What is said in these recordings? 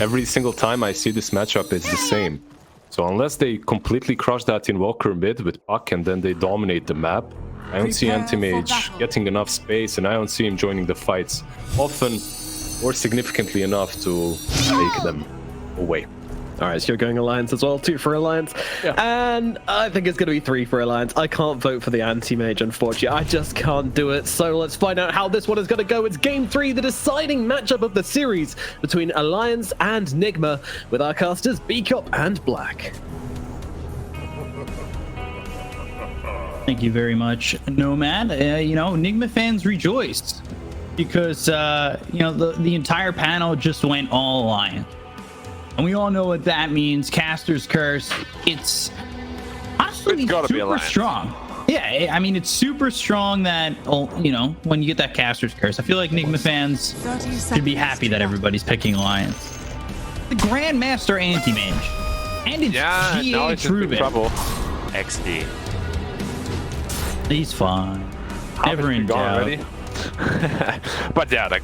every single time I see this matchup, it's the same. So unless they completely crush that Invoker mid with Puck and then they dominate the map, I don't see Anti-Mage getting enough space, and I don't see him joining the fights often or significantly enough to take them away. All right, so you're going Alliance as well, 2 for Alliance. Yeah. And I think it's going to be 3 for Alliance. I can't vote for the Anti-Mage, unfortunately. I just can't do it. So let's find out how this one is going to go. It's Game 3, the deciding matchup of the series between Alliance and Nigma, with our casters Bcop and Black. Thank you very much, Nomad. You know, Nigma fans rejoiced because, you know, the entire panel just went all Alliance. And we all know what that means. Caster's Curse. It's honestly super strong. Yeah, I mean, it's super strong that, you know, when you get that Caster's Curse. I feel like Nigma fans should be happy that everybody's picking Alliance. The Grandmaster Anti-Mage. And it's GH Rubik. XD. He's fine. Never in doubt. But yeah, like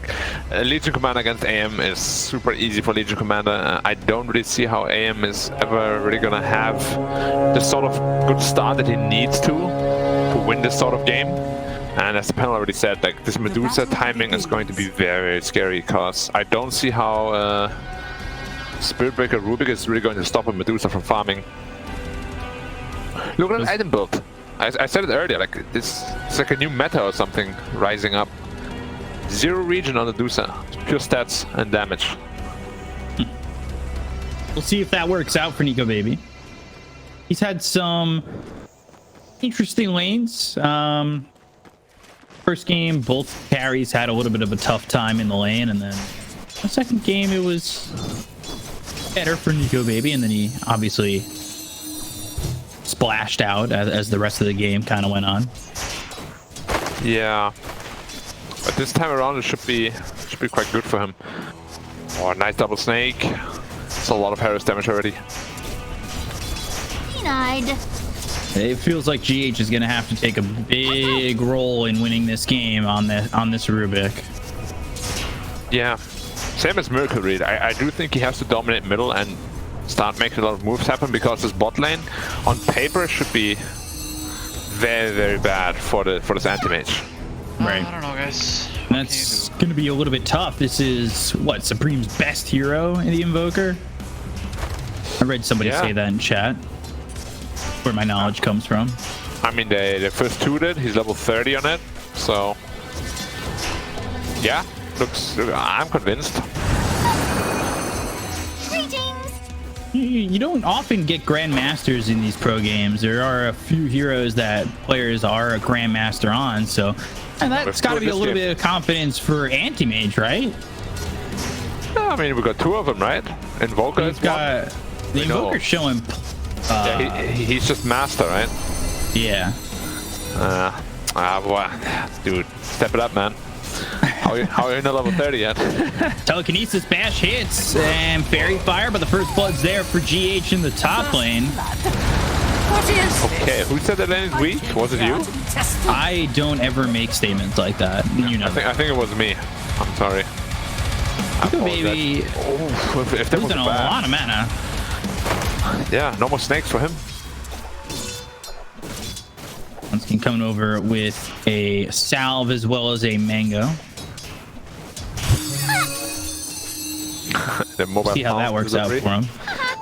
Legion Commander against AM is super easy for Legion Commander. I don't really see how AM is ever really gonna have the sort of good start that he needs to win this sort of game. And as the panel already said, like this Medusa timing is going to be very scary, because I don't see how Spirit Breaker Rubik is really going to stop a Medusa from farming. Look at that item build. I said it earlier, like it's like a new meta or something rising up. 0 region on the Medusa, pure stats and damage. We'll see if that works out for Nico Baby. He's had some interesting lanes. First game, both carries had a little bit of a tough time in the lane, and then the second game it was better for Nico Baby, and then he obviously splashed out as the rest of the game kind of went on. Yeah, but this time around it should be quite good for him. Oh, nice double snake. It's a lot of Harris damage already. Denied. It feels like GH is gonna have to take a big role in winning this game on this Rubik. Yeah, same as Miracle Reed. I do think he has to dominate middle and start making a lot of moves happen, because this bot lane on paper should be very, very bad for this Anti-Mage. Right. I don't know, guys. That's gonna be a little bit tough. This is what Supreme's best hero in the Invoker. I read somebody say that in chat. Where my knowledge comes from. I mean, the first 2 did. He's level 30 on it, so yeah, I'm convinced. You don't often get Grandmasters in these pro games. There are a few heroes that players are a Grandmaster on, so that's got to be a little bit of confidence for Anti-Mage, right? Yeah, I mean, we got 2 of them, right? Invoker is one. The Invoker's showing... yeah, he's just Master, right? Yeah. Well, dude, step it up, man. How are you in the level 30 yet? Telekinesis bash hits and Fairy Fire, but the first blood's there for GH in the top lane. Okay, who said that lane is weak? Was it you? I don't ever make statements like that. You know. I think it was me. I'm sorry. Baby, if that was a lot of mana. Yeah, no more snakes for him. Once coming over with a salve as well as a mango. See how that works out for him.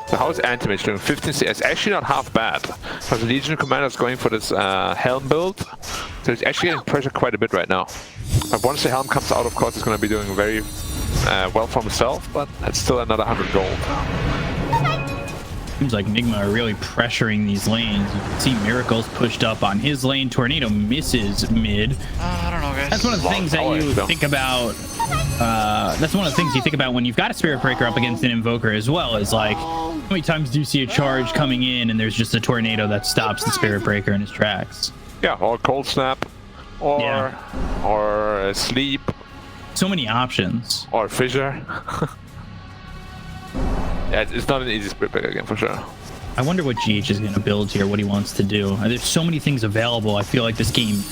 So how is Anti-Mage doing? 15 CS. It's actually not half bad, because the Legion Commander is going for this Helm build, so he's actually getting pressure quite a bit right now. But once the Helm comes out, of course, he's going to be doing very well for himself, but that's still another 100 gold. Seems like Nigma are really pressuring these lanes. You can see Miracles pushed up on his lane. Tornado misses mid. I don't know, guys. That's one of the things that you think about. That's one of the things you think about when you've got a Spirit Breaker up against an Invoker as well. Is like, how many times do you see a charge coming in and there's just a tornado that stops the Spirit Breaker in his tracks? Yeah, or Cold Snap, or Sleep. So many options. Or Fissure. Yeah, it's not an easy Spirit Breaker game for sure. I wonder what GH is going to build here, what he wants to do. There's so many things available. I feel like this game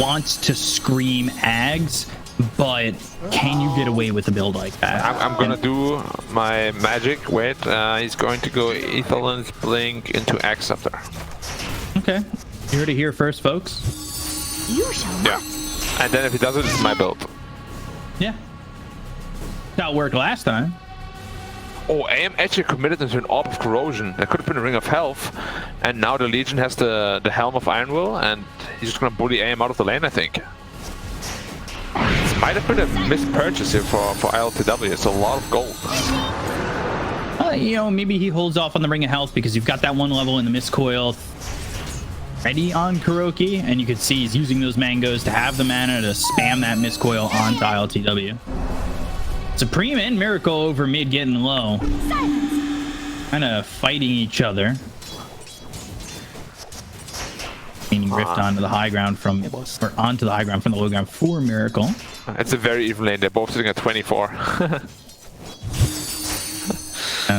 wants to scream Ags, but can you get away with a build like that? I'm gonna do my magic. Wait, he's going to go Etherlands Blink into X after. Okay, you heard it here first, folks. You shall Yeah, not. and then if he does it, it's my build. Yeah, that worked last time. Oh, AM actually committed into an Orb of Corrosion. That could have been a Ring of Health, and now the Legion has the Helm of Iron Will, and he's just gonna bully AM out of the lane, I think. This might have been a missed purchase here for ILTW. It's a lot of gold. You know, maybe he holds off on the Ring of Health because you've got that one level in the Mistcoil ready on Kuroki, and you can see he's using those mangoes to have the mana to spam that Mistcoil onto ILTW. Supreme and Miracle over mid getting low. Kind of fighting each other. Meaning rift onto the high ground from, or onto the high ground from the low ground for Miracle. It's a very even lane. They're both sitting at 24.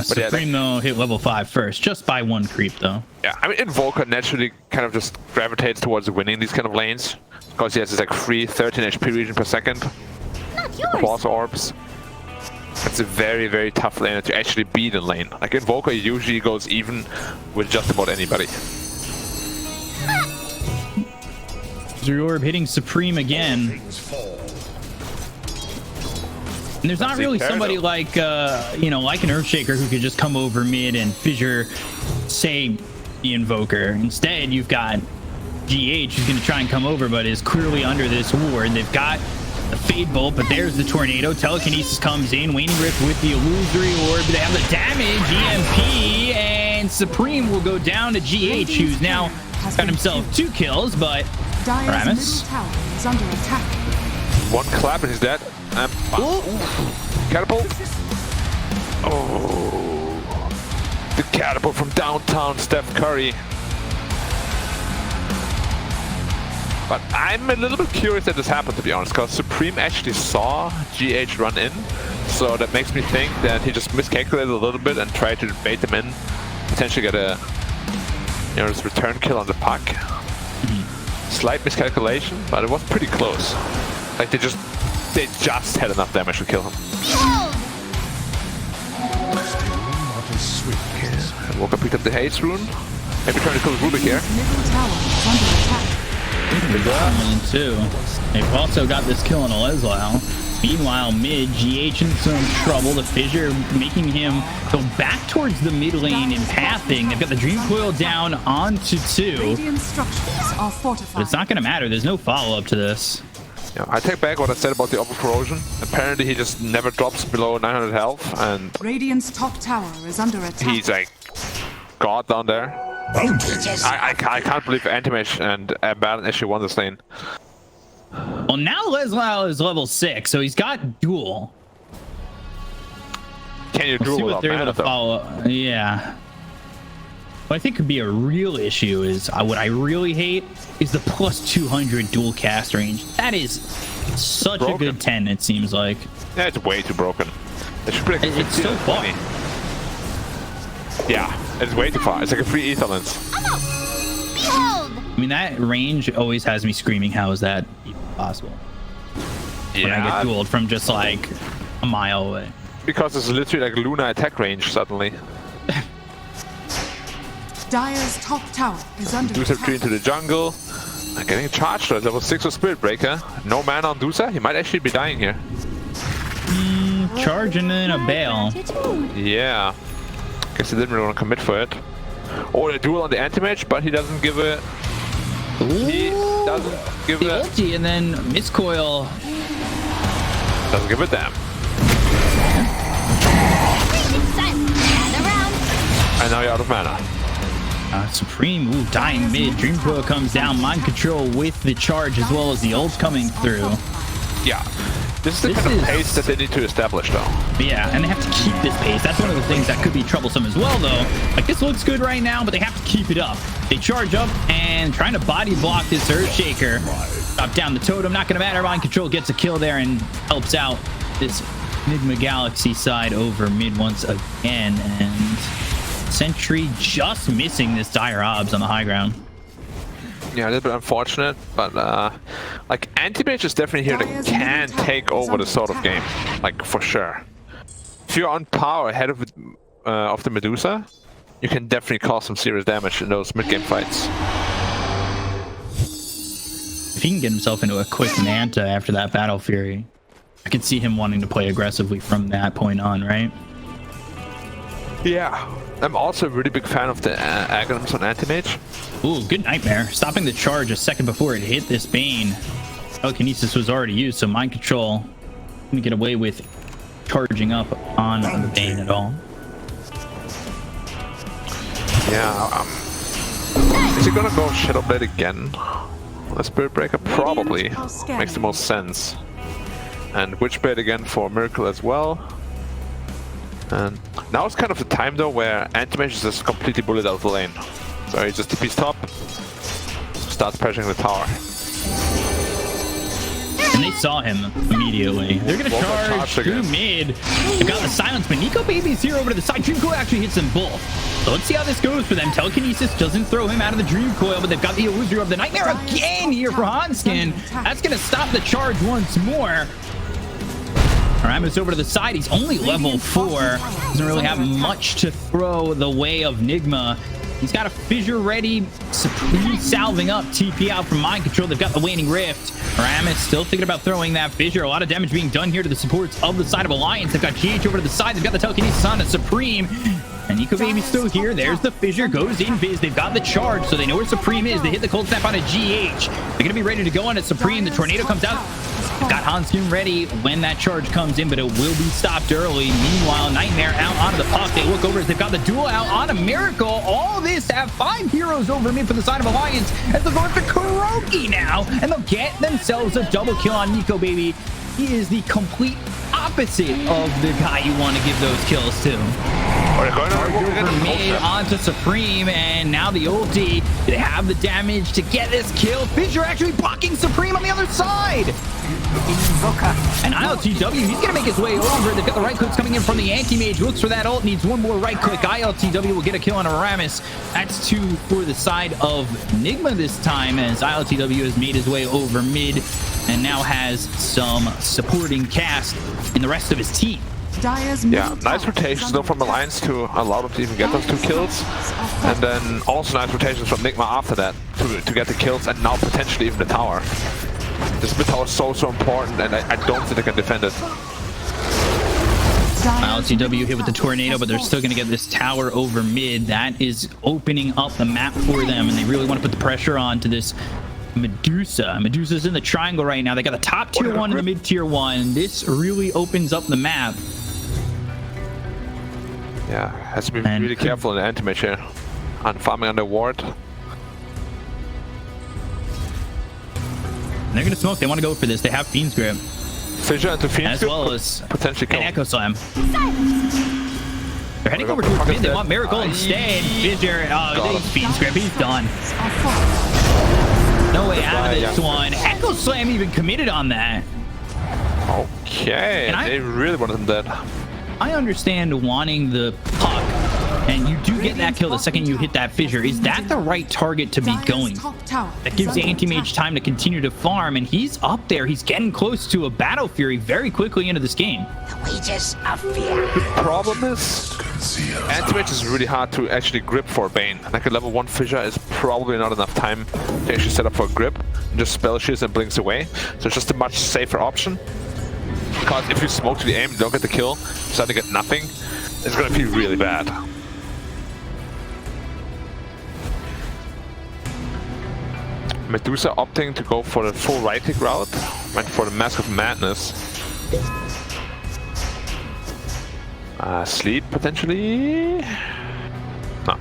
Supreme though hit level 5 first, just by 1 creep though. Yeah, I mean, Invoker naturally kind of just gravitates towards winning these kind of lanes because he has this like free 13 HP regen per second. Not yours. Cross orbs. It's a very, very tough lane to actually beat in lane. Like Invoker usually goes even with just about anybody. Zerorb hitting Supreme again. And there's not really somebody like, you know, like an Earthshaker who could just come over mid and fissure, say, the Invoker. Instead, you've got GH who's going to try and come over, but is clearly under this ward. They've got the Fade Bolt, but there's the Tornado. Telekinesis comes in. Waning Rift with the Illusory Orb. They have the damage, EMP, and Supreme will go down to GH, who's now got himself 2 kills, but Ramus. Is under attack. One clap and he's dead. Catapult. Oh, the catapult from downtown Steph Curry. But I'm a little bit curious that this happened, to be honest, because Supreme actually saw GH run in, so that makes me think that he just miscalculated a little bit and tried to bait them in, potentially get a, you know, this return kill on the puck. Slight miscalculation, but it was pretty close. Like they just had enough damage to kill him. Walker picked up the haste rune. Maybe trying to kill Rubik here. Middle tower is under attack. Too. They've also got this kill on Aleslao. Meanwhile, mid, GH in some trouble. The Fissure making him go back towards the mid lane in pathing. They've got the Dream Coil down onto 2. Radiant structures are fortified. But it's not going to matter. There's no follow-up to this. Yeah, I take back what I said about the Orb of Corrosion. Apparently he just never drops below 900 health, and Radiant's top tower is under attack. he's like God down there. I can't believe Anti-Mage and Baron actually won this lane. Well, now Aleslao is level 6, so he's got duel. Can you We'll do see it what without they're mana, able to though? follow. Yeah. What I think could be a real issue is what I really hate is the plus 200 dual cast range. That is such Broken. a good 10, it seems like. Yeah, it's way too broken. It should be like It's 15 so or far. 20. Yeah, it's way too far. It's like a free Etherlands. Behold! I mean, that range always has me screaming, how is that even possible? When I get dueled from just like a mile away. Because it's literally like Luna attack range suddenly. Dire's top tower is under Medusa attack. tree into the jungle. Getting charged though, level 6 of Spirit Breaker. No mana on Medusa, he might actually be dying here. Charging in a bail. Yeah. Guess he didn't really want to commit for it. Or a duel on the Anti-Mage, but he doesn't give a... He doesn't give The a... ulti and then Mistcoil. Doesn't give a damn. And now you're out of mana. Supreme, ooh, dying mid. Dream Coil comes down. Mind Control with the charge as well as the ult coming through. Yeah. This is the kind of pace that they need to establish though. Yeah, and they have to keep this pace. That's one of the things that could be troublesome as well, though. Like, this looks good right now, but they have to keep it up. They charge up and trying to body block this Earthshaker. Drop down the totem, not going to matter. Mind Control gets a kill there and helps out this Enigma Galaxy side over mid once again. And Sentry just missing this Dire Obs on the high ground. Yeah, a little bit unfortunate, but like anti-mage is definitely here that can take over the sort of game, like for sure. If you're on power ahead of the Medusa, you can definitely cause some serious damage in those mid-game fights. If he can get himself into a quick Manta after that Battle Fury, I could see him wanting to play aggressively from that point on, right? Yeah. I'm also a really big fan of the Aghanim's on anti-mage. Ooh, good Nightmare. Stopping the charge a second before it hit this Bane. Telekinesis was already used, so Mind Control couldn't get away with charging up on the Bane at all. Yeah, is he gonna go Shadowblade again? The Spirit Breaker probably makes the most sense. And Witchblade again for Miracle as well. And now it's kind of the time though where anti-mage is just completely bullied out of the lane. So he just TP's top, starts pressuring the tower. And they saw him immediately. They're gonna charge through mid. They got the silence, but Nico Baby's here over to the side. Dream Coil actually hits them both. So let's see how this goes for them. Telekinesis doesn't throw him out of the Dream Coil, but they've got the illusory of the Nightmare again here for Hanskin. That's gonna stop the charge once more. Aramis over to the side. He's only level 4. Doesn't really have much to throw the way of Nigma. He's got a fissure ready. Supreme salving up. TP out from Mind Control. They've got the Waning Rift. Aramis still thinking about throwing that fissure. A lot of damage being done here to the supports of the side of Alliance. They've got GH over to the side. They've got the Telekinesis on a Supreme. And Nico Baby's still here. There's the fissure. Goes in Viz. They've got the charge, so they know where Supreme is. They hit the cold snap on a GH. They're going to be ready to go on a Supreme. The tornado comes out. Got Hanskin ready when that charge comes in, but it will be stopped early. Meanwhile, Nightmare out onto the puck. They look over as they've got the duel out on a Miracle. All this have 5 heroes over mid for the side of Alliance as they're going for Kuroki now, and they'll get themselves a double kill on Nico Baby. He is the complete opposite of the guy you want to give those kills to. Over mid onto Supreme, and now the ulti. They have the damage to get this kill. Fissure actually blocking Supreme on the other side. Invoker. And ILTW, he's going to make his way over. They've got the right clicks coming in from the anti-mage. Looks for that ult, needs one more right click. ILTW will get a kill on Aramis. That's 2 for the side of Nigma this time, as ILTW has made his way over mid and now has some supporting cast in the rest of his team. Yeah, nice rotations though from Alliance to allow them to even get those 2 kills. And then also nice rotations from Nigma after that to get the kills and now potentially even the tower. This mid tower is so important, and I don't think they can defend it. LTW hit with the tornado, but they're still going to get this tower over mid. That is opening up the map for them, and they really want to put the pressure on to this Medusa. Medusa's in the triangle right now. They got the top tier 1 and the mid tier 1. This really opens up the map. Yeah, has to be really careful in the anti-mage here. On farming under ward. They're going to smoke. They want to go for this. They have Fiend's Grip. Fissure into Fiend's Grip. As well as potentially kill. An Echo Slam. They're heading over towards mid. They want Miracle instead. Fissure. Oh, Fiend's Grip. He's done. No way out of this one. Echo Slam even committed on that. Okay. And they really wanted him dead. I understand wanting the puck, and you do get that kill the second you hit that fissure. Is that the right target to be going? That gives the anti-mage time to continue to farm, and he's up there. He's getting close to a Battle Fury very quickly into this game. The problem is, anti-mage is really hard to actually grip for Bane. Like a level 1 fissure is probably not enough time to actually set up for a grip. And just spell shields and blinks away. So it's just a much safer option. Because if you smoke to the aim, you don't get the kill, so to get nothing, it's gonna feel really bad. Medusa opting to go for the full right click route, went for the Mask of Madness. Sleep potentially? No.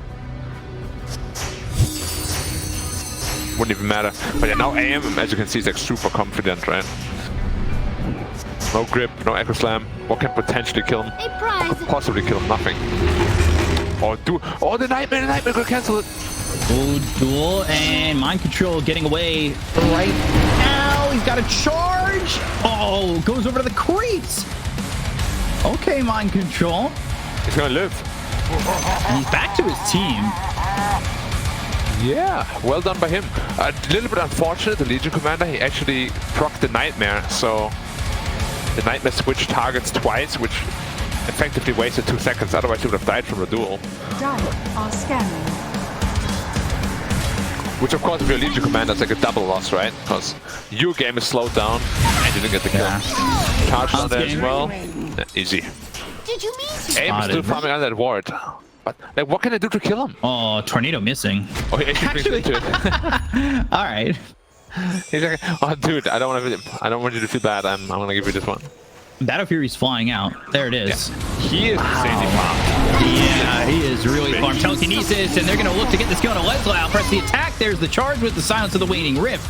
Wouldn't even matter. But yeah, now AM, as you can see, is like super confident, right? No grip, no Echo Slam. What can potentially kill him? Could possibly kill him, nothing. Oh, the Nightmare could cancel it. Oh, duel and Mind Control getting away right now. He's got a charge. Oh, goes over to the creeps. Okay, Mind Control. He's gonna live. He's back to his team. Yeah, well done by him. A little bit unfortunate, the Legion Commander, he actually procced the Nightmare, so the Nightmare switched targets twice, which effectively wasted 2 seconds, otherwise he would have died from the duel. Dire are scanning. Which of course, if you're a Legion Commander, is like a double loss, right? Because your game is slowed down, and you didn't get the kill. Charge on there as well. Yeah, easy. Did you mean Aim is still farming on that ward. But, like, what can I do to kill him? Oh, Tornado missing. Oh, he actually brings into it. All right. He's like, oh, dude, I don't want you to feel bad. I'm gonna give you this one. Battle Fury's flying out. There it is. Yeah. He is insanely farmed. Yeah, he is really farmed. Telekinesis, and they're going to look to get this kill on Leslie. Press the attack. There's the charge with the Silence of the Waning Rift.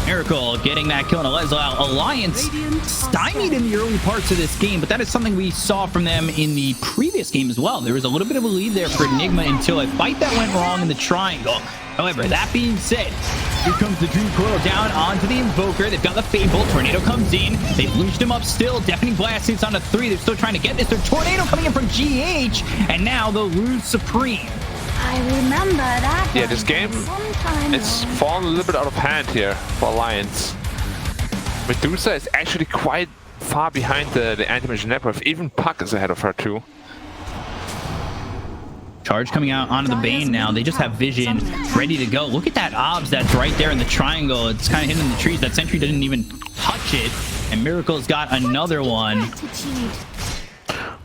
Miracle getting that kill on Leslie. Alliance stymied in the early parts of this game, but that is something we saw from them in the previous game as well. There was a little bit of a lead there for Enigma until a fight that went wrong in the triangle. However, that being said, here comes the Dream Coil down onto the Invoker. They've got the Fable. Tornado comes in. They've bleached him up still. Deafening Blast hits on the 3. They're still trying to get this. Their Tornado coming in from GH, and now they'll lose Supreme. I remember that. Yeah, this game, it's fallen a little bit out of hand here for Alliance. Medusa is actually quite far behind the anti-mage Nebrev. Even Puck is ahead of her too. Charge coming out onto the Bane now. They just have vision ready to go. Look at that Obs that's right there in the triangle. It's kind of hidden in the trees. That sentry didn't even touch it. And Miracle's got another one.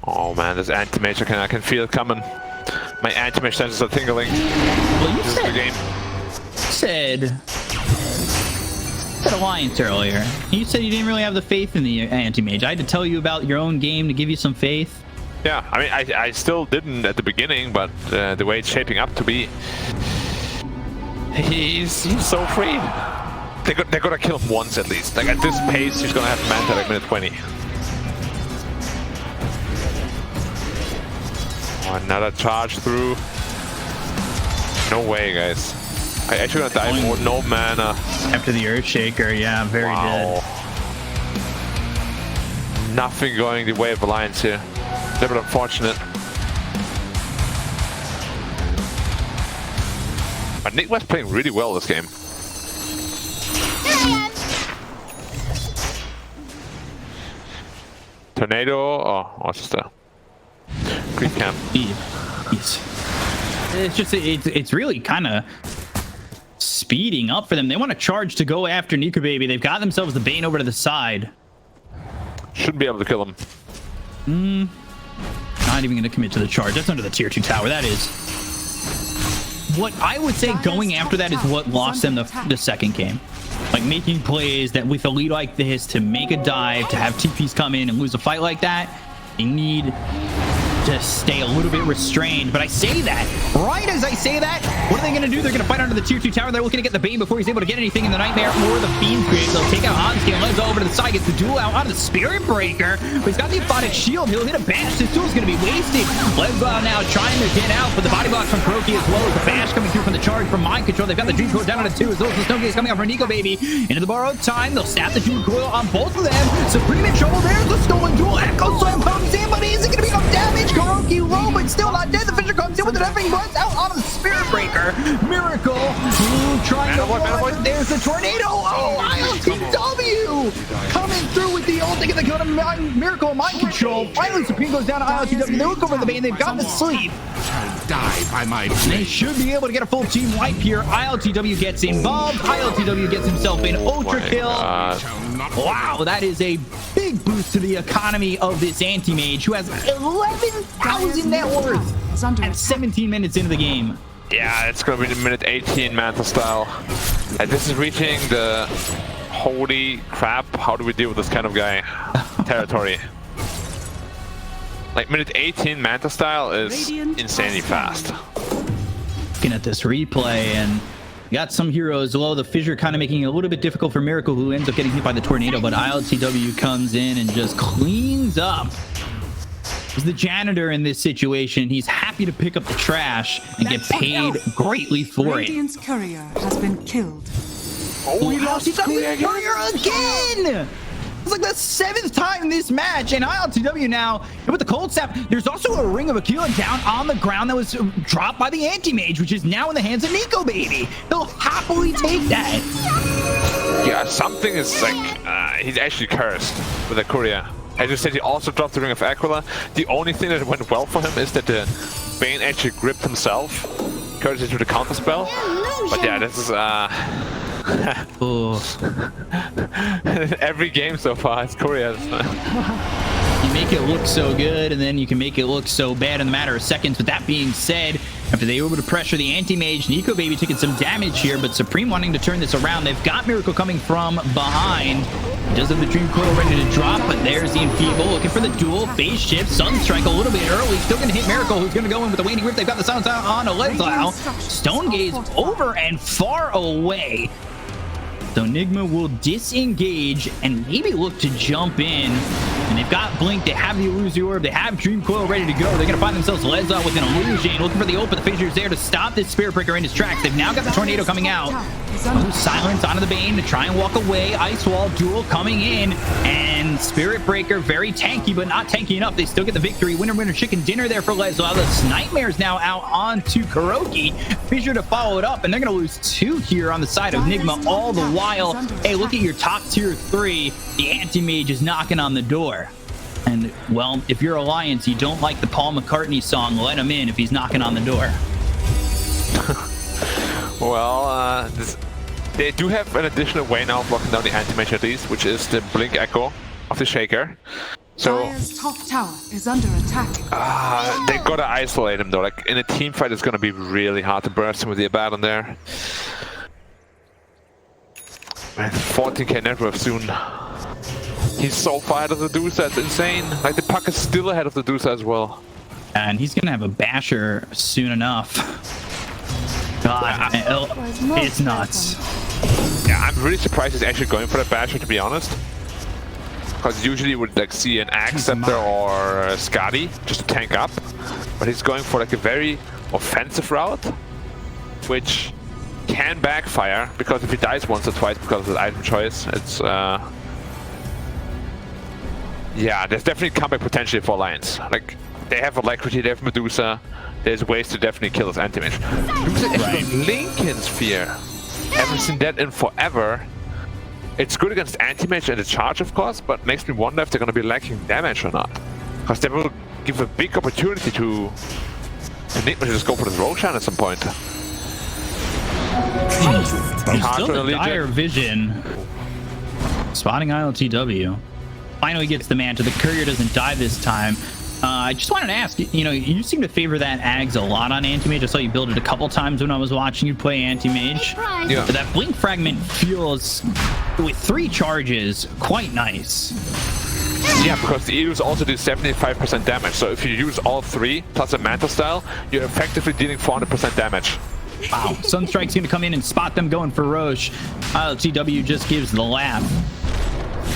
Oh man, this anti-mage, I can feel it coming. My anti-mage senses are tingling. Well, This is the game. said Alliance earlier. You said you didn't really have the faith in the anti-mage. I had to tell you about your own game to give you some faith. Yeah, I mean, I still didn't at the beginning, but the way it's shaping up to be, he's so free. They're gonna kill him once at least. Like at this pace, he's gonna have Manta like minute 20. Oh, another charge through. No way, guys. I actually gonna die more. No mana. After the Earthshaker, yeah, very dead. Nothing going the way of Alliance here. A little bit unfortunate. But Nick was playing really well this game. Tornado, oh, what's just a Green Camp. It's just, it's really kind of speeding up for them. They want to charge to go after Nika Baby. They've got themselves the Bane over to the side. Shouldn't be able to kill him. Not even going to commit to the charge. That's under the tier 2 tower. That is. What I would say going after that is what lost them the second game. Like making plays that with a lead like this to make a dive, to have TPs come in and lose a fight like that, they need to stay a little bit restrained. But I say that, right as I say that, what are they going to do? They're going to fight under the tier 2 tower. They're looking to get the Bane before he's able to get anything in the Nightmare or the Fiend Create. They'll take out Onskin, let it go over to the side, gets the duel out onto the Spirit Breaker. But he's got the Aphotic Shield. He'll hit a bash. This duel's going to be wasted. Leslie now trying to get out, but the body block from Kuroki as well as the bash coming through from the charge from Mind Control. They've got the Dream Coil down on a 2 as well as the Snow Gaze coming out from Nico Baby. Into the borrowed time. They'll snap the Dream Coil on both of them. Supreme in trouble. There's the stolen duel. Echo Slam comes in, but is it going to be enough damage? Kuroki low, but still not dead. The Fisher comes in with the Deafening Blast out on the Spirit Breaker. Miracle trying to ward. There's the Tornado. Oh, ILTW coming through with the ult. They get the kill to Miracle Mind Control. Finally, Supreme goes down to ILTW. They look over the Bane. They've got the sleep. Die by my They should be able to get a full team wipe here. ILTW gets involved. ILTW gets himself an ultra kill. Wow, that is a big boost to the economy of this anti-mage who has 11,000 net worth at 17 minutes into the game. Yeah, it's gonna be the minute 18 Manta style. And this is reaching the holy crap, how do we deal with this kind of guy territory. Like minute 18 Manta style is insanely fast. Looking at this replay and got some heroes low. The Fissure kind of making it a little bit difficult for Miracle, who ends up getting hit by the Tornado, but ILTW comes in and just cleans up. He's the janitor in this situation. He's happy to pick up the trash and get paid greatly for it. Radiant's courier has been killed. Oh, we lost Courier again! It's like the 7th time in this match, and ILTW now with the cold snap. There's also a Ring of Aquila down on the ground that was dropped by the anti-mage, which is now in the hands of Nico Baby. He'll happily take that. Yeah, something is like he's actually cursed with the courier. As you said, he also dropped the Ring of Aquila. The only thing that went well for him is that the Bane actually gripped himself, courtesy to the counter spell. But yeah, this is every game so far, it's couriers. You make it look so good, and then you can make it look so bad in a matter of seconds. With that being said, after they were able to pressure the anti-mage, Nico Baby taking some damage here, but Supreme wanting to turn this around. They've got Miracle coming from behind. He does have the Dream Coil ready to drop, but there's the Enfeeble looking for the duel. Phase shift, Sunstrike a little bit early. Still going to hit Miracle, who's going to go in with the Waning Grip. They've got the Silence out on Alezao. Stone Gaze over and far away. So Nigma will disengage and maybe look to jump in. And they've got Blink, they have the Illusion Orb, they have Dream Coil ready to go. They're going to find themselves Leza with an Illusion, looking for the ult, but the Fissure's there to stop this Spirit Breaker in his tracks. They've now got the Tornado coming out. Silence onto the Bane to try and walk away. Ice Wall duel coming in, and Spirit Breaker very tanky, but not tanky enough. They still get the victory. Winner, winner, chicken dinner there for Leza. The Nightmare's now out onto Kuroki. Fissure to follow it up, and they're going to lose 2 here on the side of Nigma all the while. Hey, look at your top tier 3. The Anti-Mage is knocking on the door. And, well, if you're Alliance, you don't like the Paul McCartney song, let him in if he's knocking on the door. Well, they do have an additional way now of blocking down the anti-mage at least, which is the Blink Echo of the Shaker. So Dire's top tower is under attack. they gotta isolate him though. Like in a team fight, it's gonna be really hard to burst him with the Abaddon there. Man, 14k net worth soon. He's so far ahead of the Medusa, it's insane. Like the puck is still ahead of the Medusa as well. And he's gonna have a basher soon enough. God, it's nuts. Yeah, I'm really surprised he's actually going for that basher, to be honest. Because usually you would like see an Axe Scepter or a Skadi just to tank up, but he's going for like a very offensive route, which can backfire because if he dies once or twice because of the item choice, it's yeah, there's definitely comeback potential for Alliance. Like they have Alacrity, they have Medusa. There's ways to definitely kill this anti-mage. Medusa is the Lincoln Sphere. Haven't seen that in forever. It's good against anti-mage and the charge, of course, but makes me wonder if they're going to be lacking damage or not. Because they will give a big opportunity to Enigma to just go for this Roshan at some point. He's still in dire vision. Spotting ILTW. Finally gets the man to the courier, doesn't die this time. I just wanted to ask, you know, you seem to favor that Ags a lot on Anti-Mage. I saw you build it a couple times when I was watching you play Anti-Mage. Yeah. But that Blink Fragment feels, with 3 charges, quite nice. Yeah, because the Eus also do 75% damage. So if you use all 3 plus a Manta style, you're effectively dealing 400% damage. Wow. Sunstrike's going to come in and spot them going for Roche. ILTW just gives the laugh.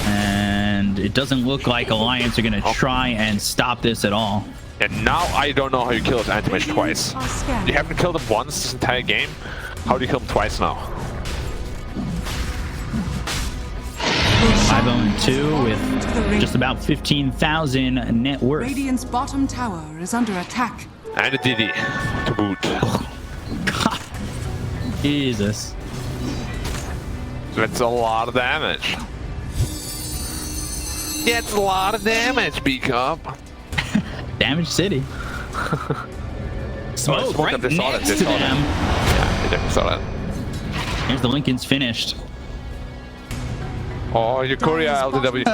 And it doesn't look like Alliance are going to try and stop this at all. And now I don't know how you kill this anti-mage twice. You haven't killed him once this entire game. How do you kill him twice now? 5-0-2 with just about 15,000 net worth. Radiant's bottom tower is under attack. And a DD to boot. God. Jesus. That's a lot of damage. Yeah, it's a lot of damage, B-Cup. Damage City. Smoke right next to them. Yeah, they definitely saw that. Here's the Lincoln's finished. Oh, your Korea LTW.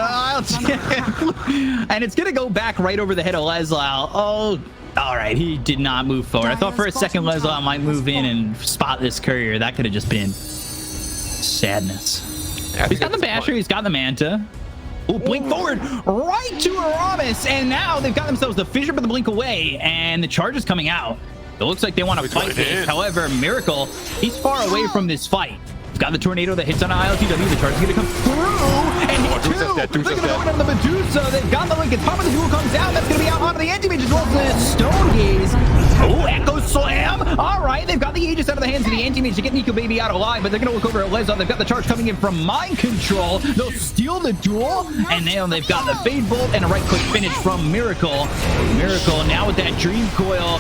And it's going to go back right over the head of Leslau. Oh, all right. He did not move forward. I thought for a second Leslau might move in and spot this courier. That could have just been sadness. Yeah, he's got the Basher. He's got the Manta. Oh, blink forward right to Aramis. And now they've got themselves the Fissure, but the blink away. And the charge is coming out. It looks like they want to fight this. However, Miracle, he's far away from this fight. He's got the tornado that hits on ILTW. The charge is going to come through. And hit 2. They're going to go into the Medusa. They've got the Lincoln. Top of the duel comes out. That's going to be out onto the anti-mage as well as the Stone Gaze. Oh, Echo Slam. All right. They've got the Aegis out of the hands of the anti-mage to get Nico Baby out alive, but they're going to look over at Lezon. They've got the charge coming in from Mind Control. They'll steal the duel, and now they've got the Fade Bolt and a right-click finish from Miracle. Miracle now with that Dream Coil,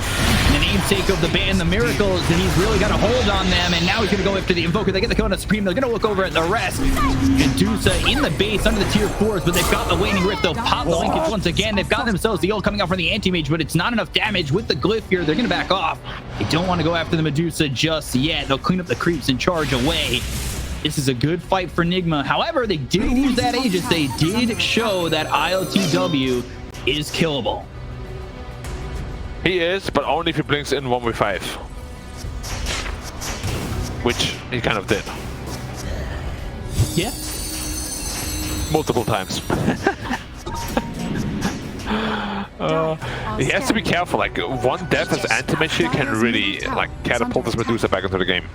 the namesake of the band, the Miracles, and he's really got a hold on them, and now he's going to go after the Invoker. They get the Kona Supreme. They're going to look over at the rest. Medusa in the base under the tier 4s, but they've got the Waning Rift. They'll pop the linkage once again. They've got themselves the ult coming out from the anti-mage, but it's not enough damage with the glyph here. They're going to back off. They don't want to go after the Medusa just yet. They'll clean up the creeps and charge away. This is a good fight for Nigma. However, they did lose that Aegis. They did show that ILTW is killable. He is, but only if he blinks in 1v5. Which he kind of did. Yeah. Multiple times. He has to be careful. Like, one death as anti-mage here can really like catapult this Medusa back into the game.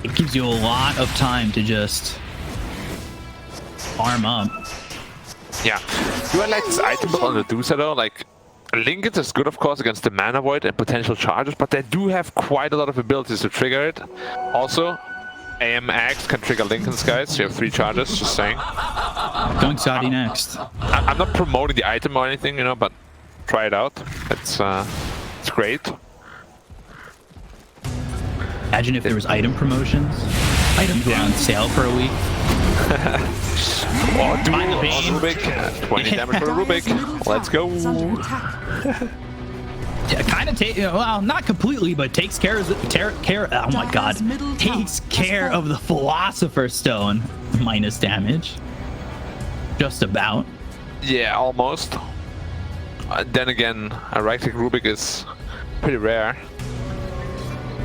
It gives you a lot of time to just farm up. Yeah. Do I like this item build on Medusa though? Like, Linkage is good, of course, against the Mana Void and potential charges, but they do have quite a lot of abilities to trigger it. Also, AMX can trigger Lincoln's, guys. You have 3 charges, just saying. Going Saudi next. I'm not promoting the item or anything, you know, but try it out. It's great. Imagine if there was item promotions. Items were on sale for a week. Oh, dude, on Rubik. 20 damage for Rubik. Let's go. Yeah, kind of well, not completely, but takes care of oh my god, takes care of the Philosopher's Stone. Minus damage. Just about. Yeah, almost. Then again, a right-click Rubik is pretty rare.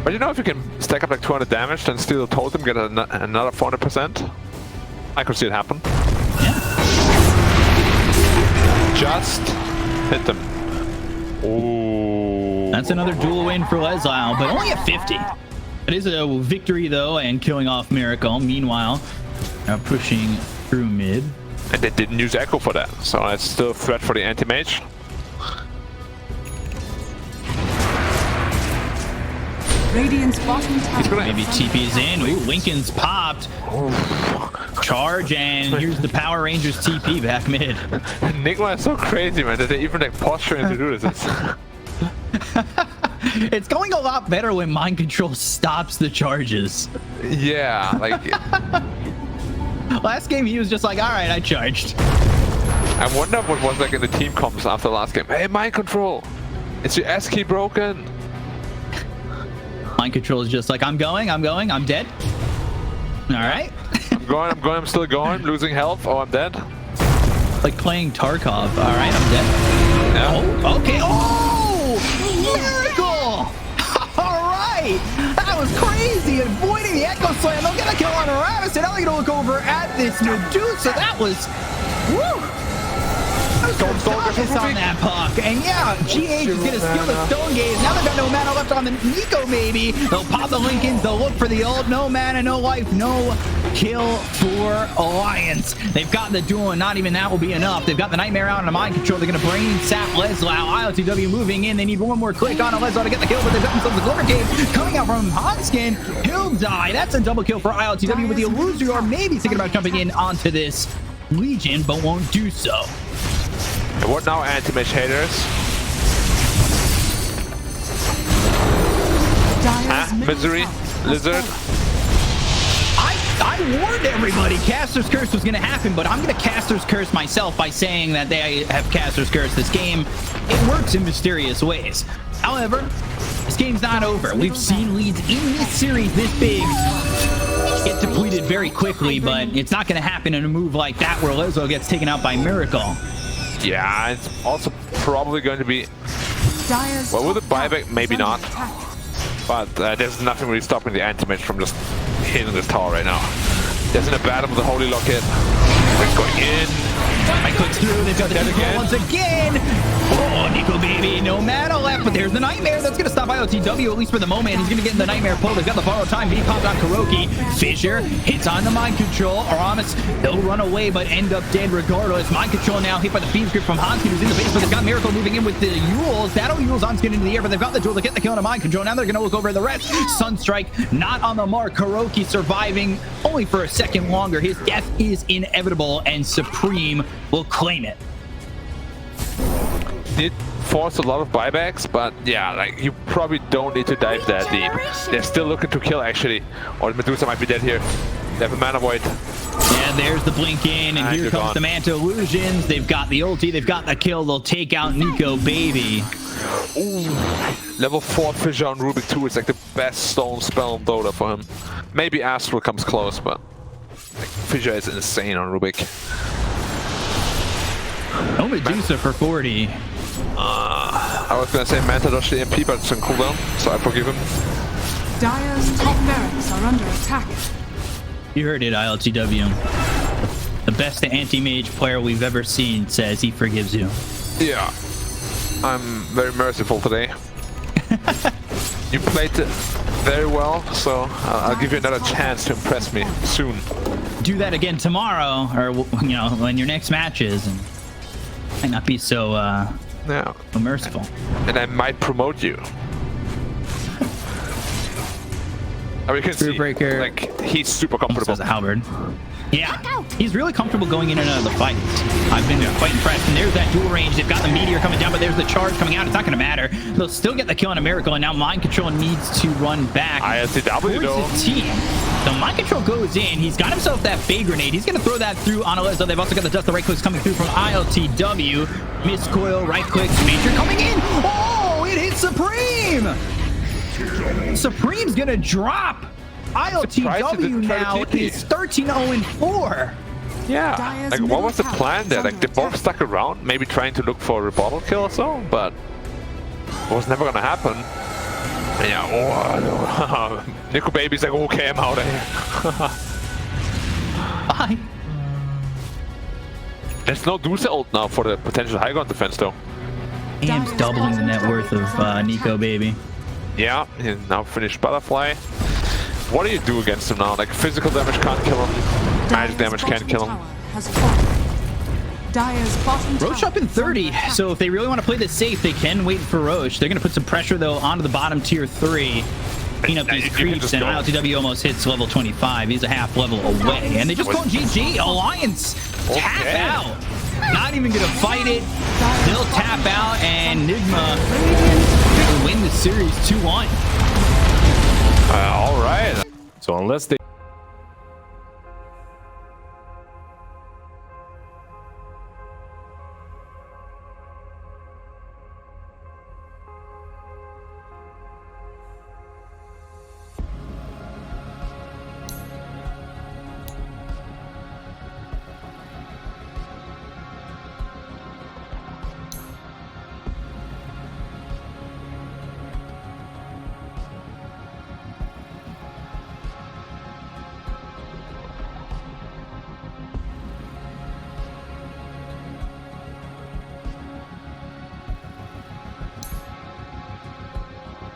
But you know, if you can stack up like 200 damage, then steal a totem, get another 400%, I could see it happen. Yeah. Just hit them. Ooh. That's another duel win for Lesile, but only at 50. It is a victory, though, and killing off Miracle. Meanwhile, now pushing through mid. And they didn't use Echo for that, so it's still a threat for the anti-mage. Radiant's bottom tower. Maybe TP's in. Ooh, Lincoln's popped. Charge, and here's the Power Rangers TP back mid. Nigma is so crazy, man, that they even like posturing to do this. It's going a lot better when Mind Control stops the charges. Yeah, like... Last game he was just like, all right, I charged. I wonder what was like in the team comps after the last game. Hey, Mind Control! Is your S key broken? Mind Control is just like, I'm dead. All right. I'm still going, losing health. Oh, I'm dead. Like playing Tarkov. All right, I'm dead. Yeah. Oh, okay. Oh, Miracle! All right, that was crazy. Avoiding the Echo Slam. They'll get a kill on Ravis, and now they're gonna look over at this Medusa. That was, woo! Focus on that puck, and yeah, GH is gonna steal the Stone Gaze. Now they've got no mana left on the Nico. Maybe they'll pop the Lincolns. They'll look for the ult. No mana, no life, no kill for Alliance. They've got the duel, and not even that will be enough. They've got the Nightmare out on a Mind Control. They're gonna brain sap Leslau. ILTW moving in. They need one more click on a Leslau to get the kill, but they've got themselves a Glimmer Cave coming out from Hanskin. He'll die. That's a double kill for ILTW with the Illusory, maybe thinking about jumping in onto this Legion, but won't do so. And what now, anti-mage haters? Misery? Lizard? I warned everybody Caster's Curse was going to happen, but I'm going to Caster's Curse myself by saying that they have Caster's Curse this game. It works in mysterious ways. However, this game's not over. We've seen leads in this series this big get depleted very quickly, but it's not going to happen in a move like that where Lizzo gets taken out by Miracle. Yeah, it's also probably going to be... Well, with a buyback, maybe not. But there's nothing really stopping the anti-mage from just hitting this tower right now. There's an Abaddon with the Holy Locket. It's going in. Right clicks through. They've got the Nico once again. Oh, Nico baby, no mana left, but there's the Nightmare. That's going to stop ILTW, at least for the moment. He's going to get in the Nightmare pull. They've got the borrowed time. Being popped on Kuroki. Fissure hits on the Mind Control. Aramis, they'll run away, but end up dead regardless. Mind Control now hit by the Fiend Script from Hanski, who's in the base, but they've got Miracle moving in with the Yules. Shadow Yules on skin into the air, but they've got the duel to get the kill on Mind Control. Now they're going to look over at the rest. Sunstrike not on the mark. Kuroki surviving only for a second longer. His death is inevitable, and Supreme will claim it. Did force a lot of buybacks, but yeah, like you probably don't need to dive that deep. They're still looking to kill actually, or Medusa might be dead here. They have a mana void. Yeah, there's the blink in, and here comes the Manta Illusions. They've got the ulti, they've got the kill. They'll take out Nico baby. Ooh. Level 4 Fissure on Rubik 2 is like the best stone spell in Dota for him. Maybe Astral comes close, but like, Fissure is insane on Rubik. Oh, Medusa for 40. I was gonna say Manta does the MP, but it's on cooldown, so I forgive him. Dire's top barracks are under attack. You heard it, ILTW. The best anti-mage player we've ever seen says he forgives you. Yeah, I'm very merciful today. You played it very well, so I'll give you another chance to impress me soon. Do that again tomorrow, or you know, when your next match is, and might not be so Yeah, merciful. and I might promote you. I mean, you can see, Breaker. like, he's super Almost comfortable. has a halberd. Yeah, he's really comfortable going in and out of the fight. I've been quite impressed. And there's that dual range. They've got the meteor coming down, but there's the charge coming out. It's not going to matter. They'll still get the kill on a Miracle, and now Mind Control needs to run back ILTW though. towards his team. So Mind Control goes in. He's got himself that Fade Grenade. He's going to throw that through on Alezo. They've also got the Dust the right clicks coming through from ILTW. Miscoil, right clicks, Major coming in. Oh, it hits Supreme. Supreme's going to drop. ILTW now is 13-0-4. Yeah, like what was the plan there? Like they both stuck around, maybe trying to look for a rebuttal kill or so, but it was never gonna happen. Yeah, oh, Nico baby's like, okay, I'm out of here. Bye. There's no Medusa ult now for the potential high ground defense though. Am's doubling the net worth of Nico baby. Yeah, he now finished Butterfly. What do you do against him now? Like physical damage can't kill him, magic damage can't kill him. Roche up in 30, so if they really want to play this safe, they can wait for Roche. They're going to put some pressure, though, onto the bottom tier 3. Clean up these creeps, and ILTW almost hits level 25. He's a half level away. And they just go GG. Alliance tap out. Not even going to fight it. They'll tap out, and Nigma will win the series 2-1. All right. So unless they